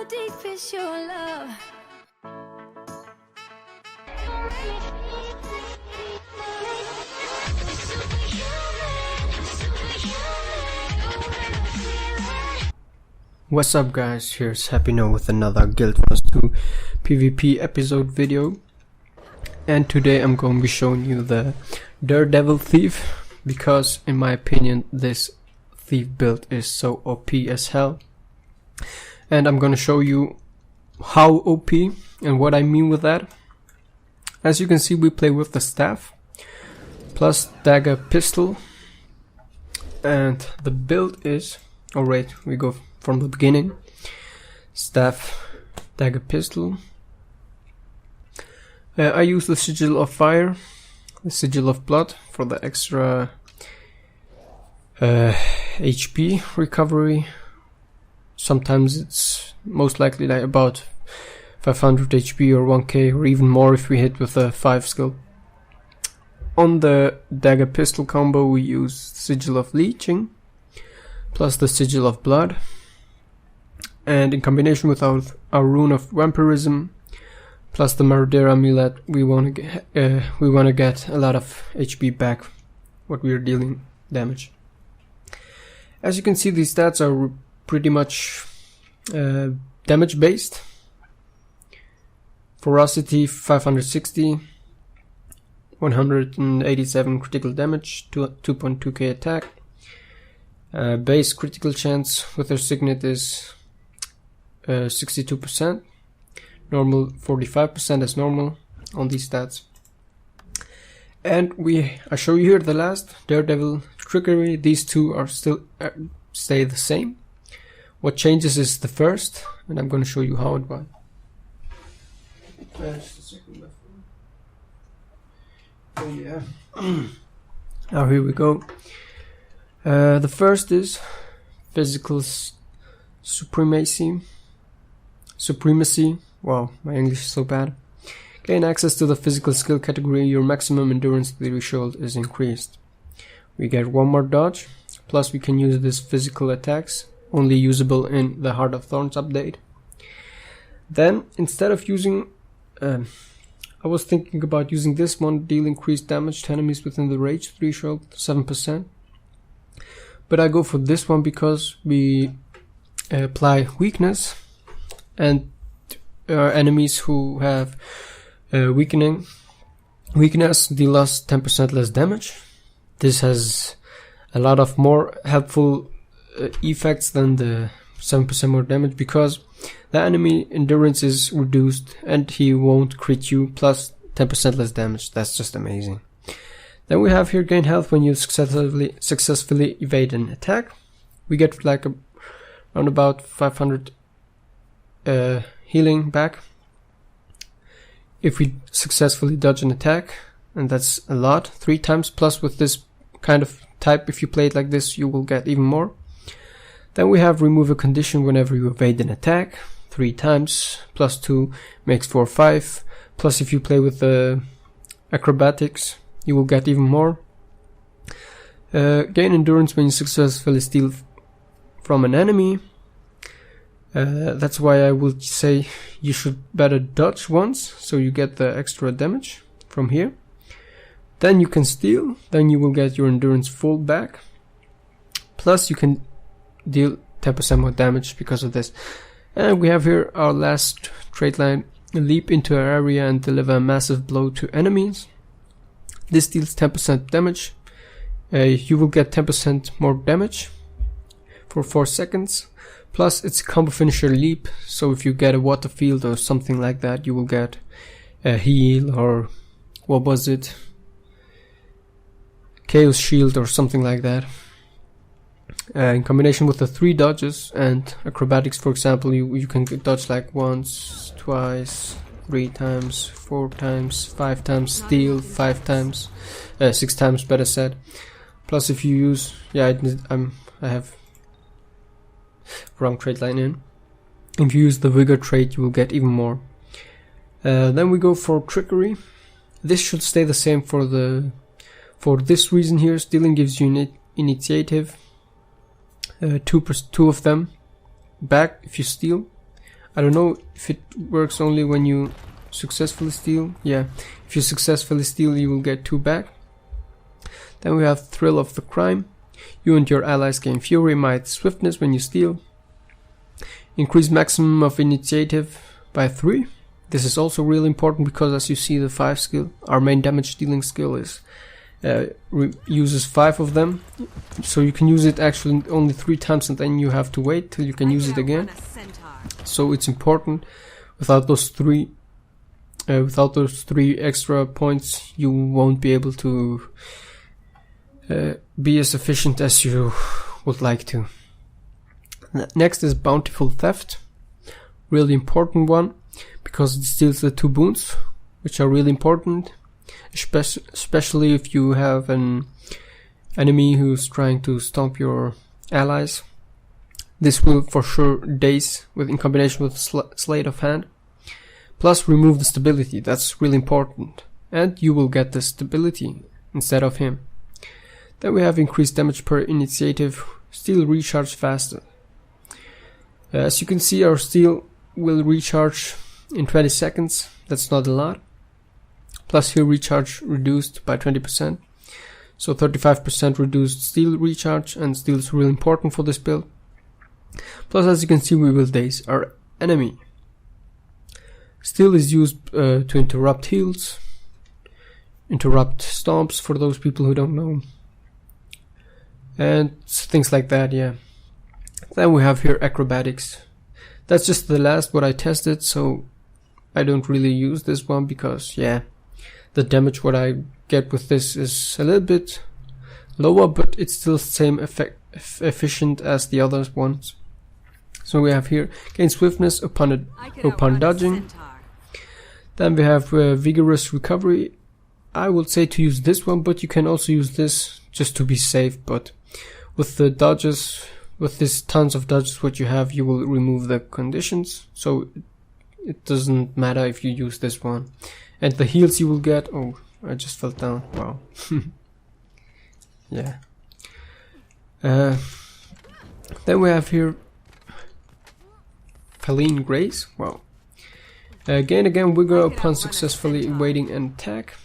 How deep is your love? What's up guys, here's Happy Now with another Guild Wars 2 PvP episode video. And today I'm going to be showing you the Daredevil Thief, because in my opinion this thief build is so OP as hell. And I'm going to show you how OP and what I mean with that. As you can see, we play with the staff plus dagger pistol, and the build is, alright, we go from the beginning. Staff, dagger pistol. I use the sigil of fire, the sigil of blood for the extra HP recovery. Sometimes it's most likely like about 500 HP or 1k or even more if we hit with a 5 skill. On the dagger pistol combo we use sigil of leeching plus the sigil of blood, and in combination with our rune of vampirism plus the Marauder amulet, we want to get a lot of HP back what we are dealing damage. As you can see, these stats are pretty much damage based. Ferocity 560, 187 critical damage, 2.2k attack. Base critical chance with her signet is 62%, normal 45% as normal on these stats. And I show you here the last Daredevil Trickery. These two are still stay the same. What changes is the first, and I'm going to show you how it went. Oh yeah. Now here we go. The first is physical supremacy. Wow, my English is so bad. Gain access to the physical skill category. Your maximum endurance threshold is increased. We get one more dodge, plus we can use this physical attacks, only usable in the Heart of Thorns update. Then instead of using I was thinking about using this one, deal increased damage to enemies within the rage threshold 7%, but I go for this one because we apply weakness, and enemies who have weakness deal us 10% less damage. This has a lot of more helpful effects than the 7% more damage, because the enemy endurance is reduced and he won't crit you, plus 10% less damage. That's just amazing. Then we have here gain health when you successfully evade an attack. We get like around about 500 healing back if we successfully dodge an attack, and that's a lot, 3 times, plus with this kind of type, if you play it like this, you will get even more. Then we have remove a condition whenever you evade an attack, 3 times, plus 2 makes 4, 5, plus if you play with the acrobatics, you will get even more. Gain endurance when you successfully steal from an enemy. That's why I would say you should better dodge once, so you get the extra damage from here. Then you can steal, then you will get your endurance full back, plus you can deal 10% more damage because of this. And we have here our last trait line, leap into an area and deliver a massive blow to enemies. This deals 10% damage. You will get 10% more damage for 4 seconds. Plus it's a combo finisher leap, so if you get a water field or something like that, you will get a heal, or what was it, chaos shield or something like that. In combination with the 3 dodges and acrobatics, for example, you can dodge like once, twice, 3 times, 4 times, 5 times, steal 5 times, 6 times better said. Plus if you use, I have wrong trait line in. If you use the vigor trait, you will get even more. Then we go for trickery. This should stay the same for this reason here. Stealing gives you initiative, 2 of them back if you steal. I don't know if it works only when you successfully steal. Yeah, if you successfully steal, you will get 2 back. Then we have Thrill of the Crime. You and your allies gain Fury, Might, Swiftness when you steal. Increase maximum of initiative by 3. This is also really important because, as you see, the 5 skill, our main damage dealing skill, is uses 5 of them. So you can use it actually only 3 times, and then you have to wait till you can use it again. So it's important. Without those 3 extra points, you won't be able to be as efficient as you would like to. Next is Bountiful Theft. Really important one, because it steals the 2 boons, which are really important, especially if you have an enemy who's trying to stomp your allies. This will for sure daze in combination with Sleight of Hand. Plus remove the stability, that's really important, and you will get the stability instead of him. Then we have increased damage per initiative, Steel recharge faster. As you can see, our steel will recharge in 20 seconds, that's not a lot. Plus here recharge reduced by 20%, so 35% reduced steel recharge, and steel is really important for this build. Plus, as you can see, we will daze our enemy. Steel is used to interrupt heals, interrupt stomps for those people who don't know, and things like that, yeah. Then we have here Acrobatics. That's just the last what I tested, so I don't really use this one because, yeah, the damage what I get with this is a little bit lower, but it's still the same efficient as the other ones. So we have here gain swiftness upon dodging. Then we have vigorous recovery. I would say to use this one, but you can also use this just to be safe. But with the dodges, with this tons of dodges what you have, you will remove the conditions. So it doesn't matter if you use this one. And the heals you will get. Oh, I just fell down. Wow. Yeah. Then we have here Feline Grace. Wow. Gain again vigor upon successfully evading an attack.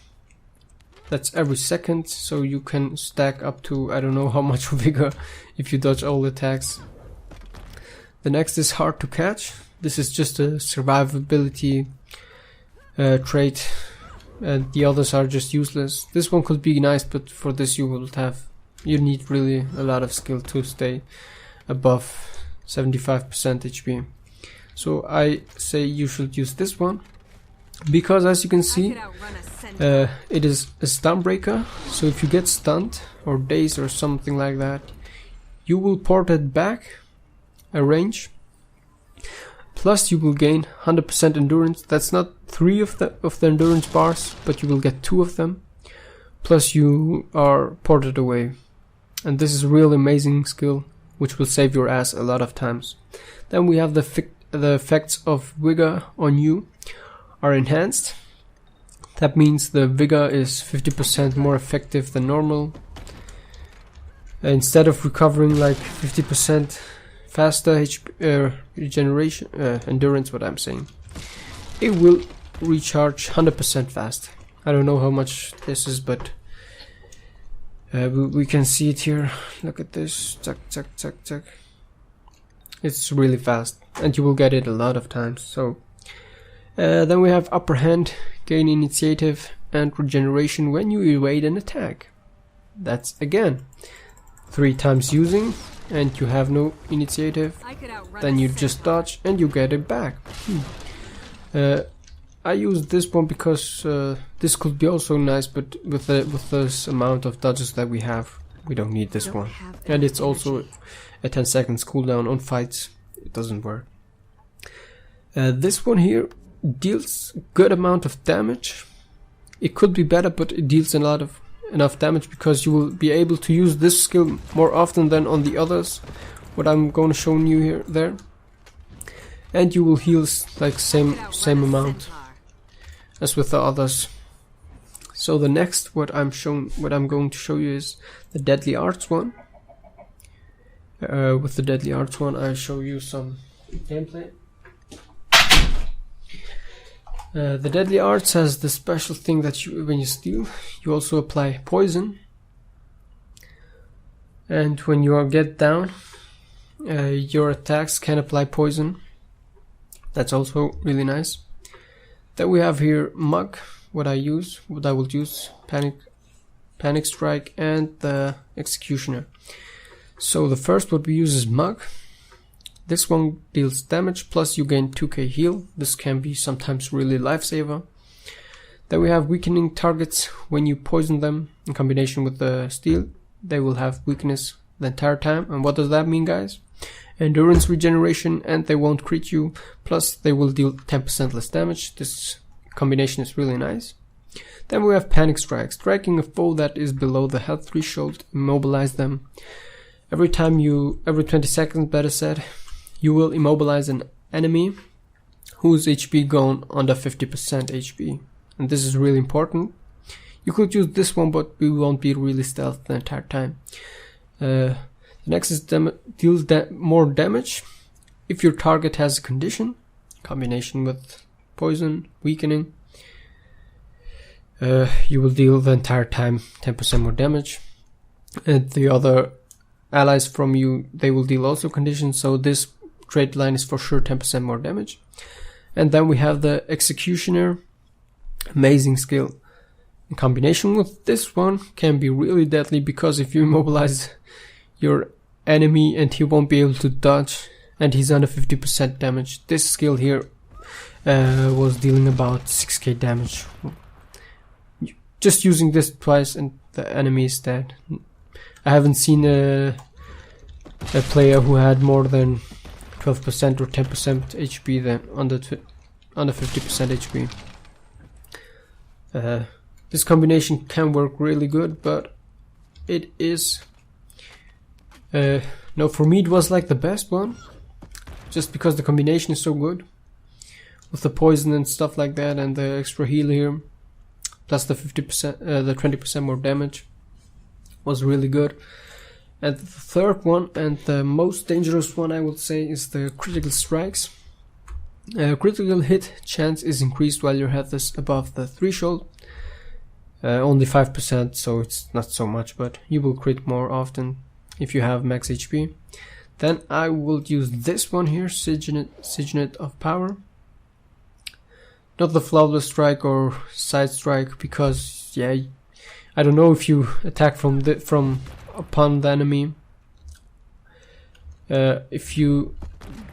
That's every second, so you can stack up to I don't know how much vigor if you dodge all attacks. The next is Hard to Catch. This is just a survivability trait, and the others are just useless. This one could be nice, but for this you need really a lot of skill to stay above 75% HP. So I say you should use this one, because as you can see, it is a stun breaker. So if you get stunned or dazed or something like that, you will port it back a range. Plus you will gain 100% endurance. That's not 3 of the endurance bars, but you will get 2 of them. Plus you are ported away. And this is a real amazing skill, which will save your ass a lot of times. Then we have the effects of vigor on you are enhanced. That means the vigor is 50% more effective than normal. Instead of recovering like 50% faster regeneration, endurance, what I'm saying, it will recharge 100% fast. I don't know how much this is, but we can see it here. Look at this. Tuck, tuck, tuck, tuck. It's really fast, and you will get it a lot of times. So then we have Upper Hand, gain initiative and regeneration when you evade an attack. That's again 3 times using, and you have no initiative. Then you just dodge and you get it back. I use this one because this could be also nice, but with this amount of dodges that we have, we don't need this one. And it's also a 10 seconds cooldown on fights. It doesn't work. This one here deals good amount of damage. It could be better, but it deals enough damage because you will be able to use this skill more often than on the others, what I'm going to show you there. And you will heal like same amount as with the others. So the next what I'm going to show you is the Deadly Arts one. With the Deadly Arts one, I'll show you some gameplay. The Deadly Arts has the special thing that when you steal, you also apply poison. And when you get down, your attacks can apply poison. That's also really nice. Then we have here Mug, what I will use, Panic Strike, and the Executioner. So the first what we use is Mug. This one deals damage, plus you gain 2k heal. This can be sometimes really lifesaver. Then we have weakening targets. When you poison them in combination with the steel, they will have weakness the entire time. And what does that mean, guys? Endurance regeneration, and they won't crit you, plus they will deal 10% less damage. This combination is really nice. Then we have Panic Strike. Striking a foe that is below the health threshold, immobilize them. Every 20 seconds, better said, you will immobilize an enemy whose HP gone under 50% HP. And this is really important. You could use this one, but we won't be really stealth the entire time. The next is deals more damage if your target has a condition, combination with poison, weakening. You will deal the entire time 10% more damage. And the other allies from you, they will deal also conditions, so this trait line is for sure 10% more damage. And then we have the Executioner, amazing skill. In combination with this one can be really deadly, because if you immobilize your enemy and he won't be able to dodge and he's under 50% damage, this skill here was dealing about 6k damage. Just using this twice and the enemy is dead. I haven't seen a player who had more than 12% or 10% HP than under 50% HP. This combination can work really good, but it is no, for me it was like the best one, just because the combination is so good with the poison and stuff like that, and the extra heal here, plus the 50%, the 20% more damage was really good. And the third one, and the most dangerous one, I would say, is the Critical Strikes. Critical hit chance is increased while your health is above the threshold. Only 5%, so it's not so much, but you will crit more often if you have max HP. Then I will use this one here, Signet of Power. Not the Flawless Strike or Side Strike, because yeah, I don't know if you attack from upon the enemy, if you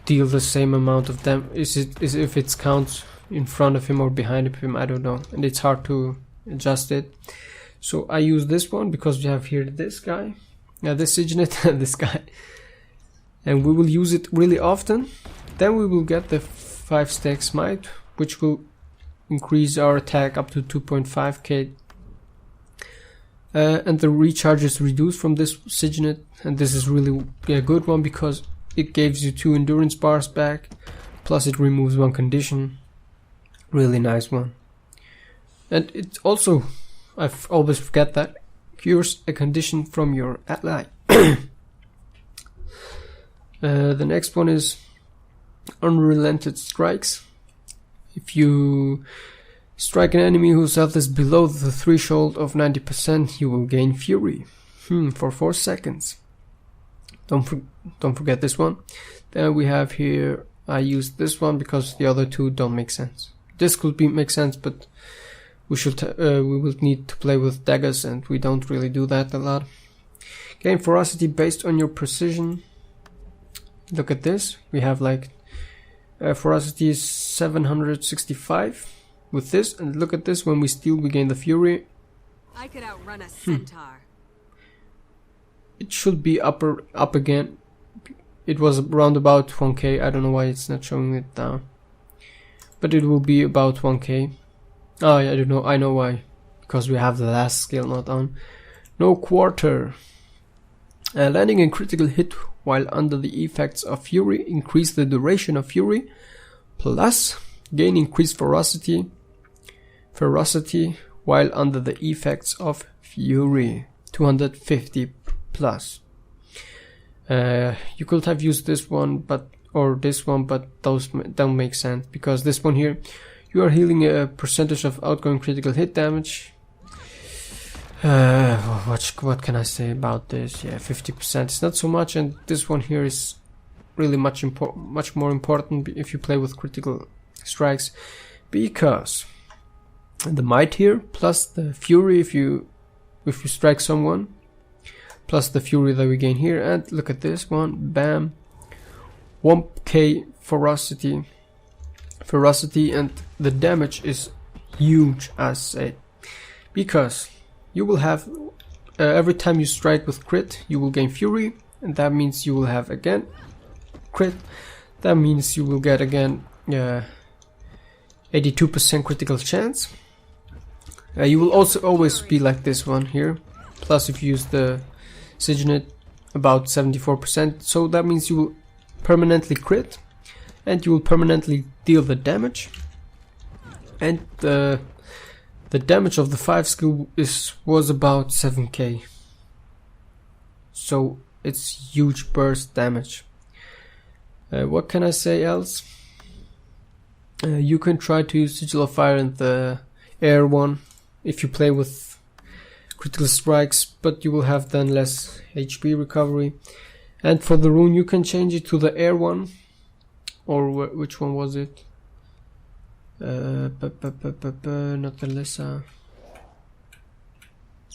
deal the same amount of damage, if it counts in front of him or behind him, I don't know, and it's hard to adjust it. So I use this one because we have here this guy, this Signet, this guy, and we will use it really often. Then we will get the 5-stack smite, which will increase our attack up to 2.5k. And the recharge is reduced from this Signet, and this is really a good one because it gives you 2 endurance bars back, plus it removes 1 condition. Really nice one. And it also, I always forget that, cures a condition from your ally. The next one is Unrelented Strikes. If you strike an enemy whose health is below the threshold of 90%, you will gain Fury for 4 seconds. Don't forget this one. Then we have here, I use this one because the other two don't make sense. This could make sense, but we will need to play with daggers, and we don't really do that a lot. Gain ferocity based on your precision. Look at this. We have like ferocity is 765 with this, and look at this. When we steal, we gain the fury. I could outrun a centaur. It should be up again. It was around about 1k. I don't know why it's not showing it down, but it will be about 1k. Oh, yeah, I don't know. I know why. Because we have the last skill not on. No quarter. Landing a critical hit while under the effects of Fury increase the duration of Fury, plus gain increased ferocity while under the effects of Fury, 250 plus. You could have used this one, or this one, but those don't make sense, because this one here, You are healing a percentage of outgoing critical hit damage. What can I say about this? Yeah, 50%. It's not so much, and this one here is really much more important if you play with critical strikes, because the might here plus the fury if you strike someone, plus the fury that we gain here, and look at this one, bam, 1k ferocity, and the damage is huge, as said, because you will have every time you strike with crit you will gain fury, and that means you will have again crit, that means you will get again 82% critical chance. You will also always be like this one here, plus if you use the Signet about 74%, so that means you will permanently crit and you will permanently deal the damage, and the damage of the 5 skill was about 7k, so it's huge burst damage. What can I say else? You can try to use Sigil of Fire in the air one if you play with critical strikes, but you will have then less HP recovery. And for the rune you can change it to the air one, or which one was it? Not the Lissa,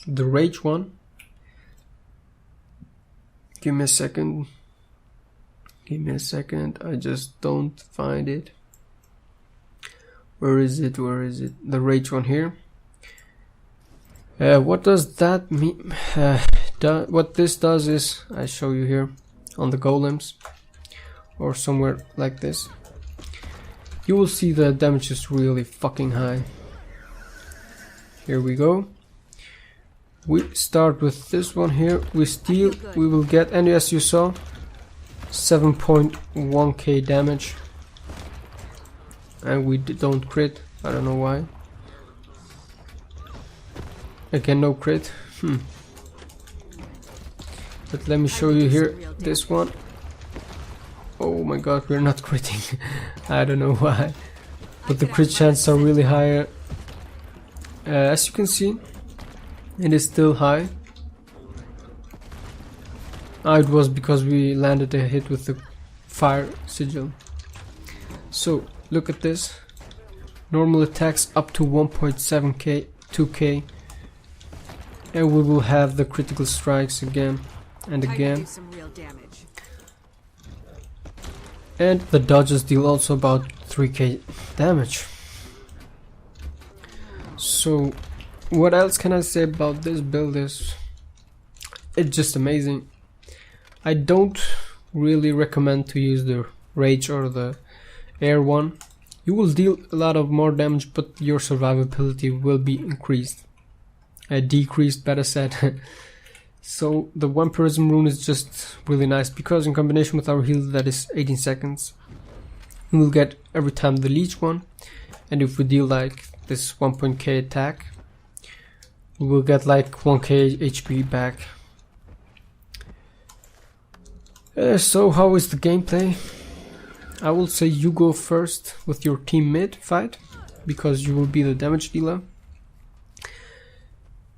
the rage one. Give me a second, I just don't find it. Where is it? The rage one here. What does that mean? What this does is, I show you here on the golems or somewhere like this. You will see the damage is really fucking high. Here we go. We start with this one here. We steal, we will get, and as you saw, 7.1k damage. And we don't crit. I don't know why. Again, no crit. But let me show you here this one. Oh my god, we're not critting. I don't know why, but the crit chances are really higher. As you can see, it is still high. It was because we landed a hit with the fire sigil. So look at this. Normal attacks up to 1.7k, 2k, and we will have the critical strikes again and again. And the dodges deal also about 3k damage. So what else can I say about this build? It's just amazing. I don't really recommend to use the rage or the air one. You will deal a lot of more damage, but your survivability will be increased. Decreased, better said. So the vampirism rune is just really nice, because in combination with our heal that is 18 seconds, we will get every time the leech one, and if we deal like this 1.k attack, we will get like 1k HP back. So how is the gameplay? I will say you go first with your team mid fight, because you will be the damage dealer.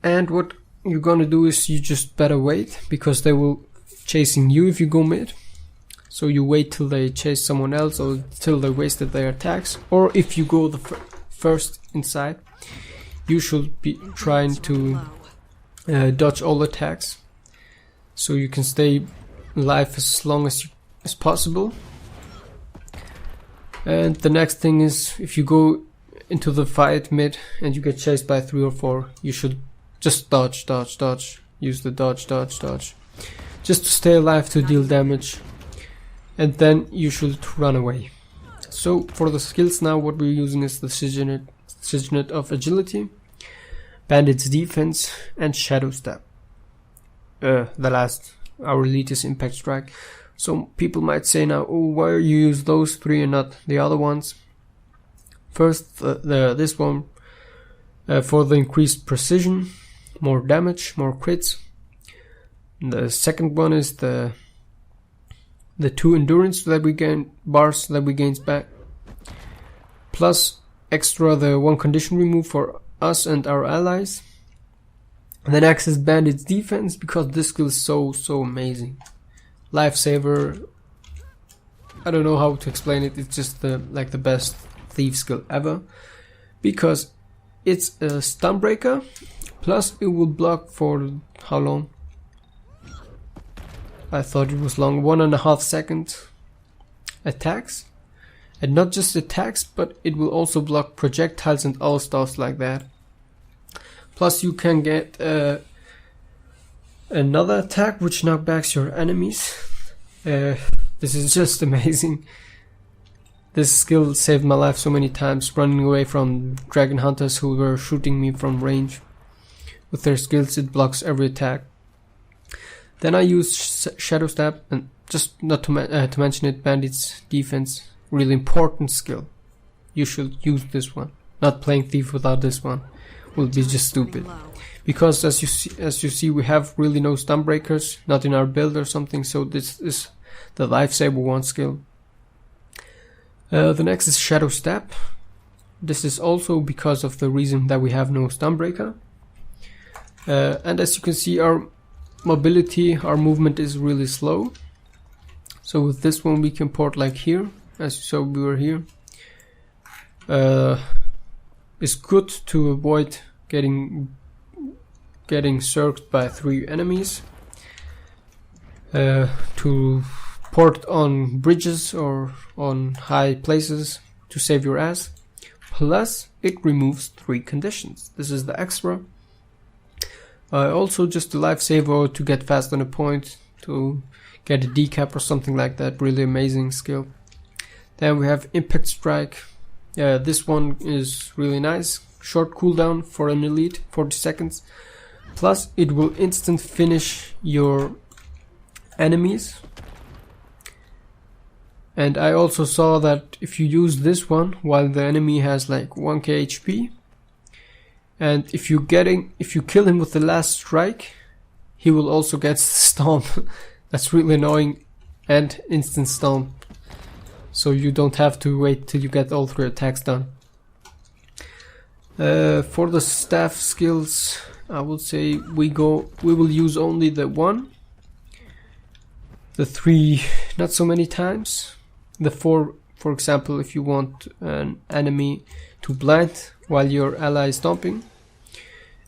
And what you're gonna do is you just better wait, because they will chasing you if you go mid. So you wait till they chase someone else, or till they wasted their attacks. Or if you go the first inside, you should be trying to dodge all attacks, so you can stay alive as long as possible. And the next thing is, if you go into the fight mid and you get chased by 3 or 4, you should just dodge. Use the dodge, just to stay alive to deal damage, and then you should run away. So for the skills now, what we're using is the Signet of Agility, Bandit's Defense, and Shadow Step. The last, our elitist Impact Strike. So people might say now, oh, why you use those 3 and not the other ones? First, this one for the increased precision, more damage, more crits. The second one is the 2 endurance that we gain, bars that we gain back, plus extra the one condition remove for us and our allies. And then Access Bandit's defense, because this skill is so amazing. Lifesaver. I don't know how to explain it. It's just the best thief skill ever, because it's a stun breaker, plus it will block for how long? I thought it was long, 1.5 seconds attacks, and not just attacks, but it will also block projectiles and all stuff like that. Plus you can get another attack which knockbacks your enemies. This is just amazing. This skill saved my life so many times, running away from dragon hunters who were shooting me from range. With their skills it blocks every attack. Then I use Shadow Stab, and just not to mention it, Bandit's defense, really important skill. You should use this one. Not playing Thief without this one will be just stupid. Because as you see, we have really no stun breakers, not in our build or something, so this is the Lifesaver one skill. The next is Shadow Stab. This is also because of the reason that we have no stun breaker. And as you can see, our mobility, our movement is really slow. So with this one we can port like here, as you saw we were here. It's good to avoid getting circled by 3 enemies. To port on bridges or on high places to save your ass. Plus it removes 3 conditions. This is the extra. Also just a lifesaver to get fast on a point, to get a decap or something like that. Really amazing skill. Then we have Impact Strike. This one is really nice. Short cooldown for an elite, 40 seconds. Plus it will instant finish your enemies. And I also saw that if you use this one while the enemy has like 1k HP, and if you kill him with the last strike, he will also get stomp. That's really annoying, and instant stomp. So you don't have to wait till you get all 3 attacks done. For the staff skills, I would say we will use only the 1. The 3 not so many times. The 4, for example, if you want an enemy to blind while your ally is stomping.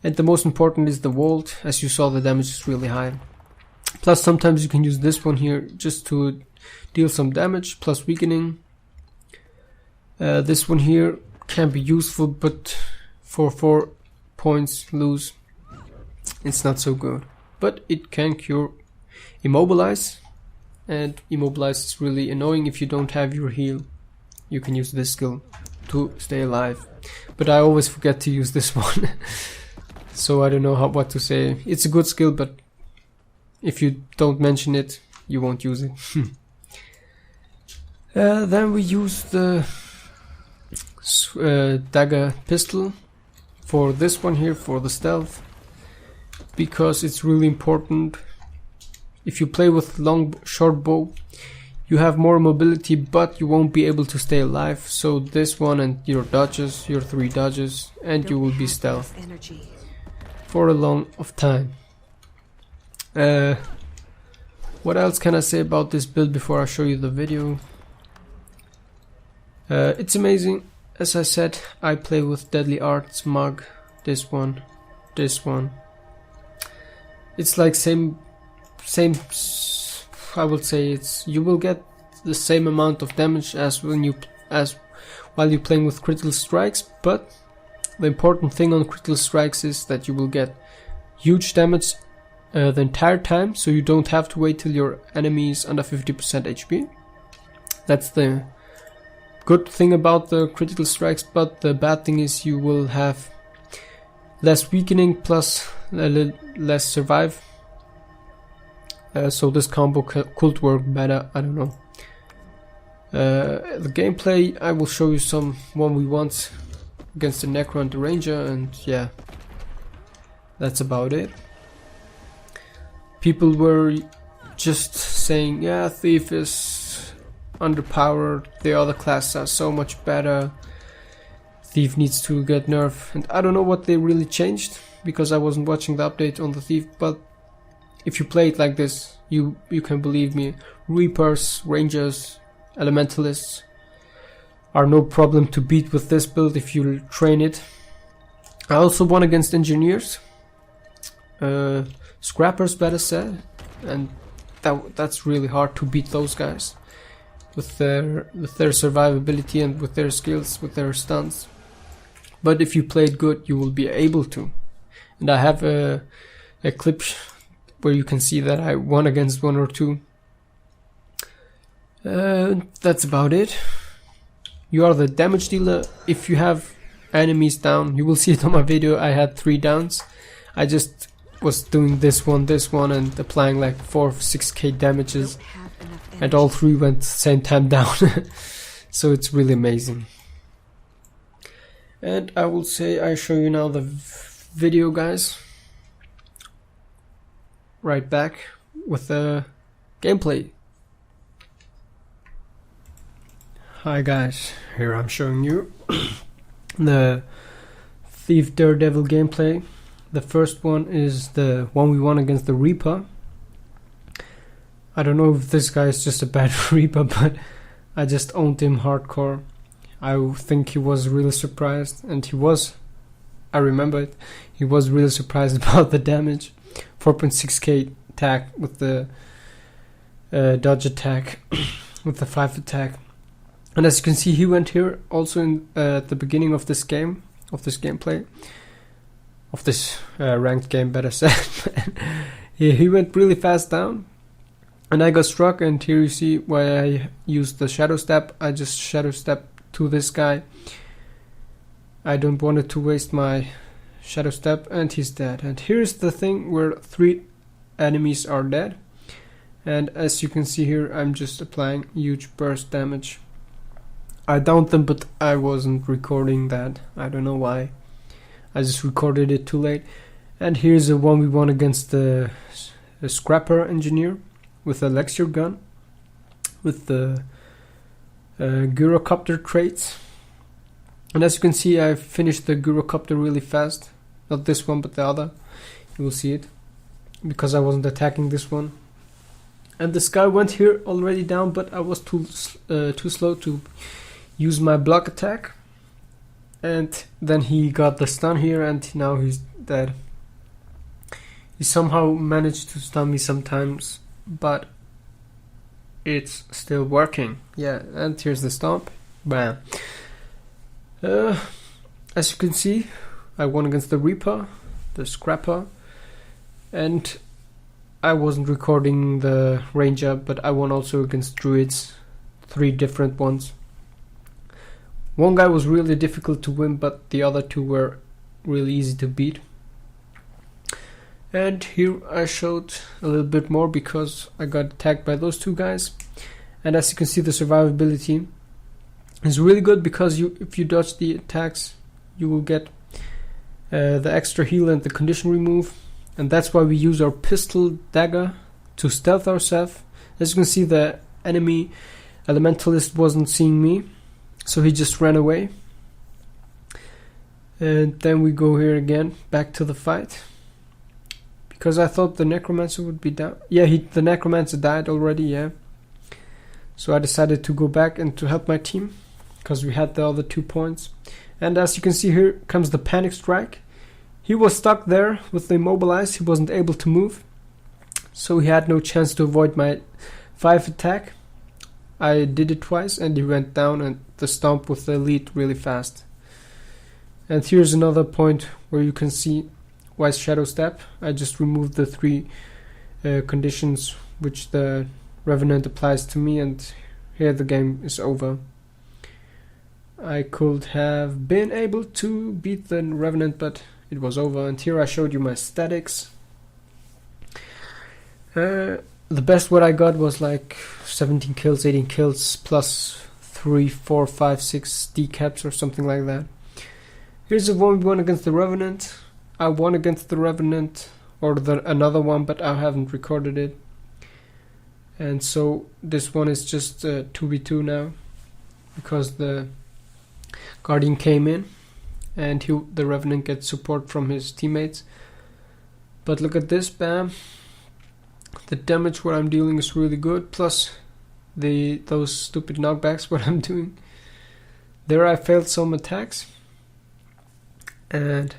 And the most important is the Volt. As you saw, the damage is really high. Plus sometimes you can use this one here just to deal some damage, plus weakening. This one here can be useful, but for 4 points lose, it's not so good. But it can cure Immobilize. And Immobilize is really annoying if you don't have your heal. You can use this skill to stay alive. But I always forget to use this one. So I don't know what to say. It's a good skill, but if you don't mention it, you won't use it. Then we use the dagger pistol for this one here, for the stealth. Because it's really important. If you play with short bow, you have more mobility, but you won't be able to stay alive. So this one and your dodges, your 3 dodges, and you will be stealth for a long of time. What else can I say about this build before I show you the video? It's amazing. As I said, I play with Deadly Arts Mug, this one. It's like same, I would say you will get the same amount of damage as while you're playing with critical strikes, but the important thing on critical strikes is that you will get huge damage the entire time, so you don't have to wait till your enemy is under 50% HP. That's the good thing about the critical strikes, but the bad thing is you will have less weakening plus a little less survive. So this combo could work better, I don't know. The gameplay, I will show you some 1v1s against the Necro and the Ranger, and yeah, that's about it. People were just saying, yeah, Thief is underpowered, the other classes are so much better. Thief needs to get nerfed, and I don't know what they really changed because I wasn't watching the update on the Thief, but if you play it like this, you can believe me, Reapers, Rangers, Elementalists are no problem to beat with this build if you train it. I also won against Engineers, Scrappers better said, and that's really hard to beat those guys with their survivability and with their skills, with their stunts. But if you play it good, you will be able to. And I have a clip where you can see that I won against one or two. That's about it. You are the damage dealer. If you have enemies down, you will see it on my video. I had 3 downs. I just was doing this one, and applying like 4 or 6k damages, and all 3 went same time down. So it's really amazing. And I will say I show you now the video, guys. Right back with the gameplay. Hi guys, here I'm showing you the Thief Daredevil gameplay. The first one is the one we won against the Reaper. I don't know if this guy is just a bad Reaper, but I just owned him hardcore. I think he was really surprised, and he was, I remember it, he was really surprised about the damage. 4.6k attack with the dodge attack, with the 5 attack. And as you can see, he went here also in at the beginning of this game, of this gameplay, of this ranked game, better said. He went really fast down, and I got struck. And here you see why I used the shadow step. I just shadow step to this guy. I don't want to waste my shadow step, and he's dead. And here's the thing where 3 enemies are dead, and as you can see here, I'm just applying huge burst damage. I downed them, but I wasn't recording that. I don't know why. I just recorded it too late. And here's the one we won against the Scrapper Engineer with a Lexure gun, with the Gyrocopter traits. And as you can see, I finished the Gyrocopter really fast. Not this one, but the other. You will see it, because I wasn't attacking this one. And this guy went here already down, but I was too slow to use my block attack. And then he got the stun here, and now he's dead. He somehow managed to stun me sometimes, but it's still working. Yeah, and here's the stomp. Bam. As you can see, I won against the Reaper, the Scrapper, and I wasn't recording the Ranger, but I won also against Druids, 3 different ones. One guy was really difficult to win, but the other 2 were really easy to beat. And here I showed a little bit more because I got attacked by those 2 guys. And as you can see, the survivability is really good, because if you dodge the attacks, you will get the extra heal and the condition remove. And that's why we use our pistol dagger to stealth ourselves. As you can see, the enemy elementalist wasn't seeing me, so he just ran away. And then we go here again, back to the fight, because I thought the necromancer would be down. Yeah, the necromancer died already, yeah. So I decided to go back and to help my team, because we had the other 2 points. And as you can see, here comes the panic strike. He was stuck there with the immobilize. He wasn't able to move, so he had no chance to avoid my 5 attack. I did it twice, and he went down, and the stomp with the lead really fast. And here's another point where you can see why shadow step. I just removed the 3 conditions which the Revenant applies to me, and here the game is over. I could have been able to beat the Revenant, but it was over. And here I showed you my statics. The best what I got was like 17 kills, 18 kills, plus 3, 4, 5, 6 decaps or something like that. Here's the one we won against the Revenant. I won against the Revenant, or another one, but I haven't recorded it. And so this one is just 2v2 now, because the Guardian came in. and the Revenant gets support from his teammates. But look at this, bam. The damage what I'm dealing is really good, plus those stupid knockbacks what I'm doing. There I failed some attacks. And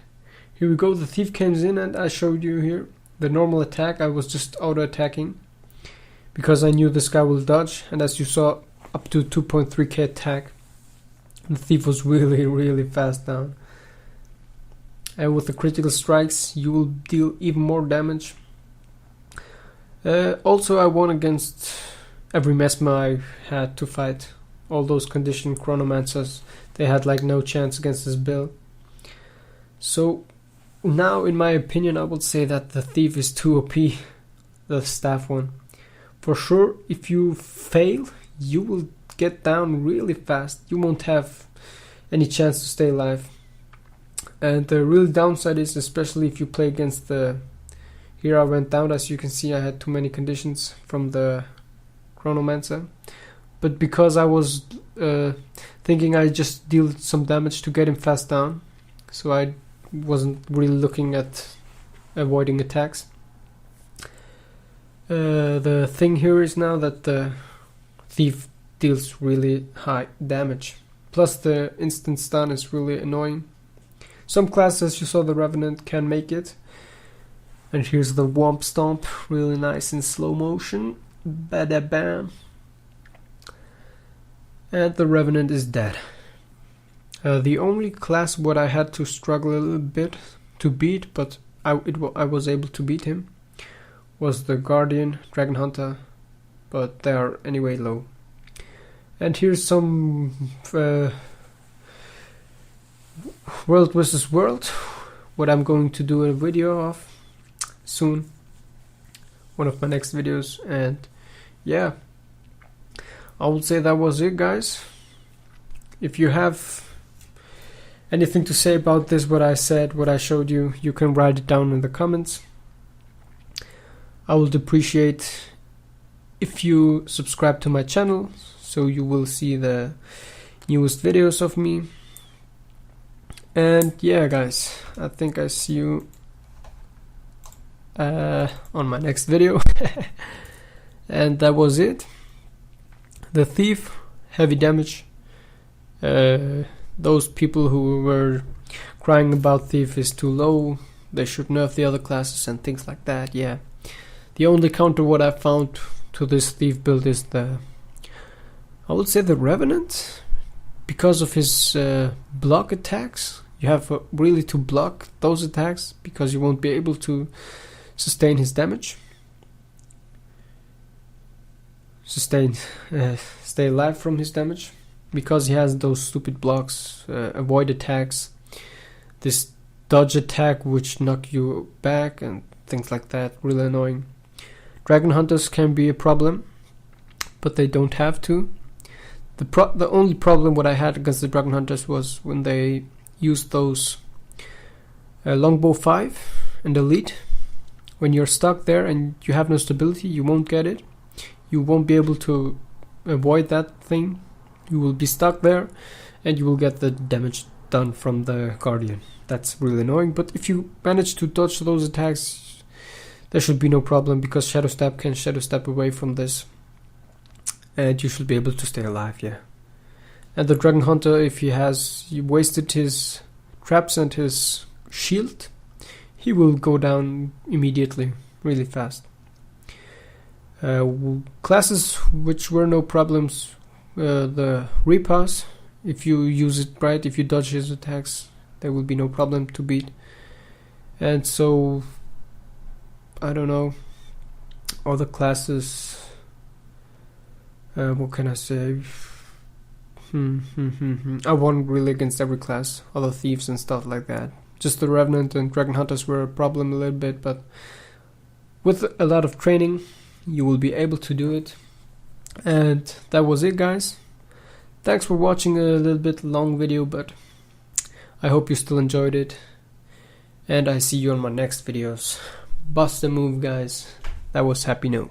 here we go, the thief comes in, and I showed you here the normal attack. I was just auto-attacking because I knew this guy will dodge, and as you saw, up to 2.3k attack. The thief was really fast down. And with the critical strikes, you will deal even more damage. Also, I won against every Mesmer I had to fight. All those conditioned Chronomancers, they had like no chance against this build. So now, in my opinion, I would say that the thief is too OP, the staff one. For sure, if you fail, you will get down really fast. You won't have any chance to stay alive. And the real downside is, especially if you play against the... Here I went down, as you can see, I had too many conditions from the Chronomancer. But because I was thinking I just deal some damage to get him fast down, so I wasn't really looking at avoiding attacks. The thing here is now that the thief deals really high damage. Plus the instant stun is really annoying. Some classes, you saw the Revenant, can make it. And here's the Womp Stomp, really nice in slow motion. Bada bam. And the Revenant is dead. The only class what I had to struggle a little bit to beat, but I was able to beat him, was the Guardian, Dragon Hunter, but they are anyway low. And here's some World vs. World, what I'm going to do a video of soon, one of my next videos. And yeah, I would say that was it, guys. If you have anything to say about this, what I said, what I showed you, you can write it down in the comments. I would appreciate if you subscribe to my channel, so you will see the newest videos of me. And yeah, guys, I think I see you on my next video. And that was it. The thief, heavy damage. Those people who were crying about thief is too low, they should nerf the other classes and things like that. Yeah, the only counter what I found to this thief build is I would say the Revenant, because of his block attacks. You have really to block those attacks because you won't be able to sustain his damage. Stay alive from his damage, because he has those stupid blocks, avoid attacks, this dodge attack which knock you back and things like that, really annoying. Dragon Hunters can be a problem, but they don't have to. The only problem what I had against the Dragon Hunters was when they used those Longbow 5 and Elite. When you're stuck there and you have no stability, you won't get it. You won't be able to avoid that thing. You will be stuck there and you will get the damage done from the Guardian. That's really annoying, but if you manage to dodge those attacks, there should be no problem, because Shadow Step can Shadow Step away from this and you should be able to stay alive. Yeah. And the Dragon Hunter, if he wasted his traps and his shield, he will go down immediately, really fast. Classes which were no problems, the Reapers, if you use it right, if you dodge his attacks, there will be no problem to beat. And so, I don't know, other classes, what can I say? I won really against every class, other thieves and stuff like that. Just the Revenant and Dragon Hunters were a problem a little bit, but with a lot of training, you will be able to do it. And that was it, guys. Thanks for watching a little bit long video, but I hope you still enjoyed it. And I see you on my next videos. Bust a move, guys. That was Happy Noob.